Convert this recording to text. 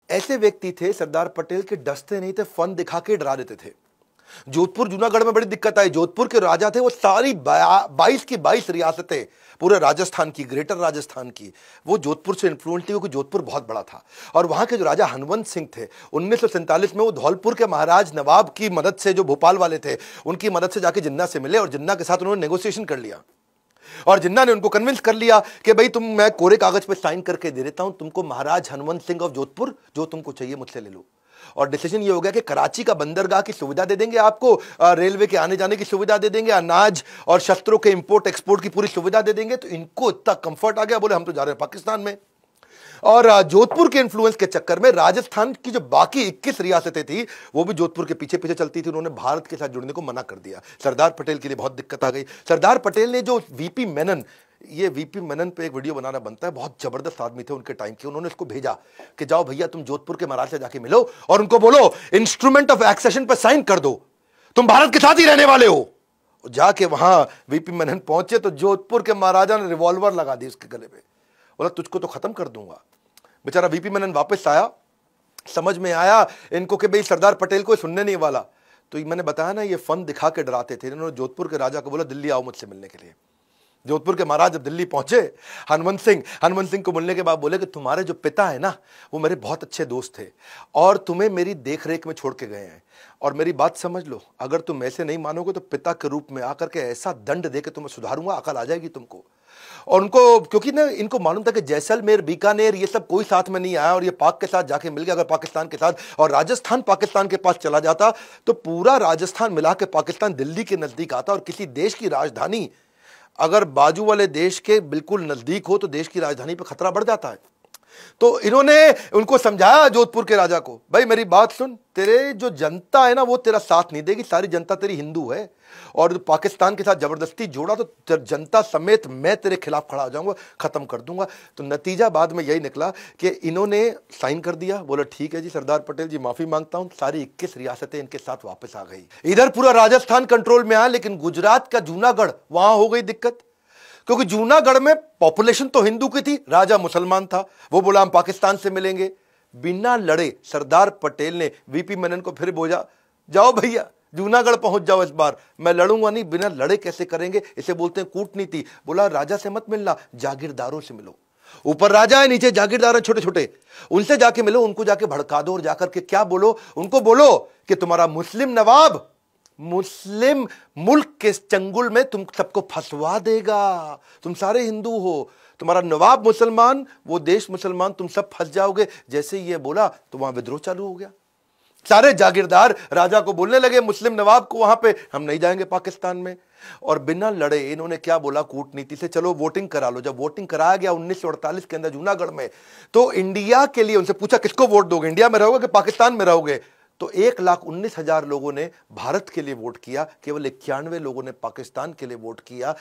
ऐसे व्यक्ति थे सरदार पटेल के डसते नहीं थे, फन दिखा के डरा देते थे। जोधपुर जूनागढ़ में बड़ी दिक्कत आई। जोधपुर के राजा थे वो सारी 22 की 22 रियासतें, पूरे राजस्थान की, ग्रेटर राजस्थान की, वो जोधपुर से इन्फ्लुएंस थी क्योंकि जोधपुर बहुत बड़ा था। और वहां के जो राजा हनवंत सिंह थे 1947 में वो धौलपुर के महाराज नवाब की मदद से, जो भोपाल वाले थे, उनकी मदद से जाके जिन्ना से मिले और जिन्ना के साथ उन्होंने नेगोशिएशन कर लिया। और जिन्ना ने उनको कन्विंस कर लिया कि भाई मैं कोरे कागज पे साइन करके दे देता हूं, तुमको महाराज हनवंत सिंह ऑफ जोधपुर जो तुमको चाहिए मुझसे ले लो। और डिसीजन ये हो गया कि कराची का बंदरगाह की सुविधा दे देंगे आपको, रेलवे के आने जाने की सुविधा दे देंगे, अनाज और शस्त्रों के इंपोर्ट एक्सपोर्ट की पूरी सुविधा दे देंगे। तो इनको इतना कंफर्ट आ गया, बोले हम तो जा रहे हैं पाकिस्तान में। और जोधपुर के इन्फ्लुएंस के चक्कर में राजस्थान की जो बाकी 21 रियासतें थी वो भी जोधपुर के पीछे पीछे चलती थी। उन्होंने भारत के साथ जुड़ने को मना कर दिया। सरदार पटेल के लिए बहुत दिक्कत आ गई। सरदार पटेल ने जो वीपी मेनन, ये वीपी मेनन पे एक वीडियो बनाना बनता है, बहुत जबरदस्त आदमी थे उनके टाइम के, उन्होंने इसको भेजा कि जाओ भैया तुम जोधपुर के महाराज से जाके मिलो और उनको बोलो इंस्ट्रूमेंट ऑफ एक्सेशन पे साइन कर दो, तुम भारत के साथ ही रहने वाले हो। जाके वहां वीपी मेनन पहुंचे तो जोधपुर के महाराजा ने रिवॉल्वर लगा दी उसके गले पे, बोला तुझको तो खत्म कर दूंगा। बेचारा वीपी मेनन वापस आया, समझ में आया इनको कि भाई सरदार पटेल को सुनने नहीं वाला। तो मैंने बताया ना, ये फन दिखा के डराते थे। इन्होंने जोधपुर के राजा को बोला दिल्ली आओ मुझसे मिलने के लिए। जोधपुर के महाराज जब दिल्ली पहुंचे, हनवंत सिंह को मिलने के बाद बोले कि तुम्हारे जो पिता है ना वो मेरे बहुत अच्छे दोस्त थे और तुम्हें मेरी देख रेख में छोड़ के गए हैं, और मेरी बात समझ लो, अगर तुम ऐसे नहीं मानोगे तो पिता के रूप में आकर के ऐसा दंड दे के तुम्हें सुधारूंगा, अकल आ जाएगी तुमको। और उनको, क्योंकि ना इनको मालूम था कि जैसलमेर, बीकानेर, ये सब कोई साथ में नहीं आया और ये पाक के साथ जाके मिल गया अगर पाकिस्तान के साथ, और राजस्थान पाकिस्तान के पास चला जाता तो पूरा राजस्थान मिला के पाकिस्तान दिल्ली के नजदीक आता। और किसी देश की राजधानी अगर बाजू वाले देश के बिल्कुल नजदीक हो तो देश की राजधानी पर खतरा बढ़ जाता है। तो इन्होंने उनको समझाया जोधपुर के राजा को, भाई मेरी बात सुन, तेरे जो जनता है ना वो तेरा साथ नहीं देगी, सारी जनता तेरी हिंदू है, और पाकिस्तान के साथ जबरदस्ती जोड़ा तो जनता समेत मैं तेरे खिलाफ खड़ा हो जाऊंगा, खत्म कर दूंगा। तो नतीजा बाद में यही निकला कि इन्होंने साइन कर दिया, बोला ठीक है जी सरदार पटेल जी माफी मांगता हूं, सारी 21 रियासतें इनके साथ वापस आ गई। इधर पूरा राजस्थान कंट्रोल में आया, लेकिन गुजरात का जूनागढ़, वहां हो गई दिक्कत, क्योंकि जूनागढ़ में पॉपुलेशन तो हिंदू की थी, राजा मुसलमान था। वो बोला हम पाकिस्तान से मिलेंगे। बिना लड़े सरदार पटेल ने वीपी मेनन को फिर बोला जाओ भैया जूनागढ़ पहुंच जाओ, इस बार मैं लड़ूंगा नहीं। बिना लड़े कैसे करेंगे, इसे बोलते हैं कूटनीति। बोला राजा से मत मिलना, जागीरदारों से मिलो। ऊपर राजा है, नीचे जागीरदार है छोटे छोटे, उनसे जाके मिलो, उनको जाके भड़का दो और जाकर के क्या बोलो, उनको बोलो कि तुम्हारा मुस्लिम नवाब मुस्लिम मुल्क के चंगुल में तुम सबको फंसवा देगा, तुम सारे हिंदू हो, तुम्हारा नवाब मुसलमान, वो देश मुसलमान, तुम सब फंस जाओगे। जैसे ये बोला तो वहां विद्रोह चालू हो गया। सारे जागीरदार राजा को बोलने लगे, मुस्लिम नवाब को, वहां पे हम नहीं जाएंगे पाकिस्तान में। और बिना लड़े इन्होंने क्या बोला कूटनीति से, चलो वोटिंग करा लो। जब वोटिंग कराया गया 1948 के अंदर जूनागढ़ में, तो इंडिया के लिए उनसे पूछा किसको वोट दोगे, इंडिया में रहोगे कि पाकिस्तान में रहोगे। तो 1,19,000 लोगों ने भारत के लिए वोट किया, केवल 91 लोगों ने पाकिस्तान के लिए वोट किया।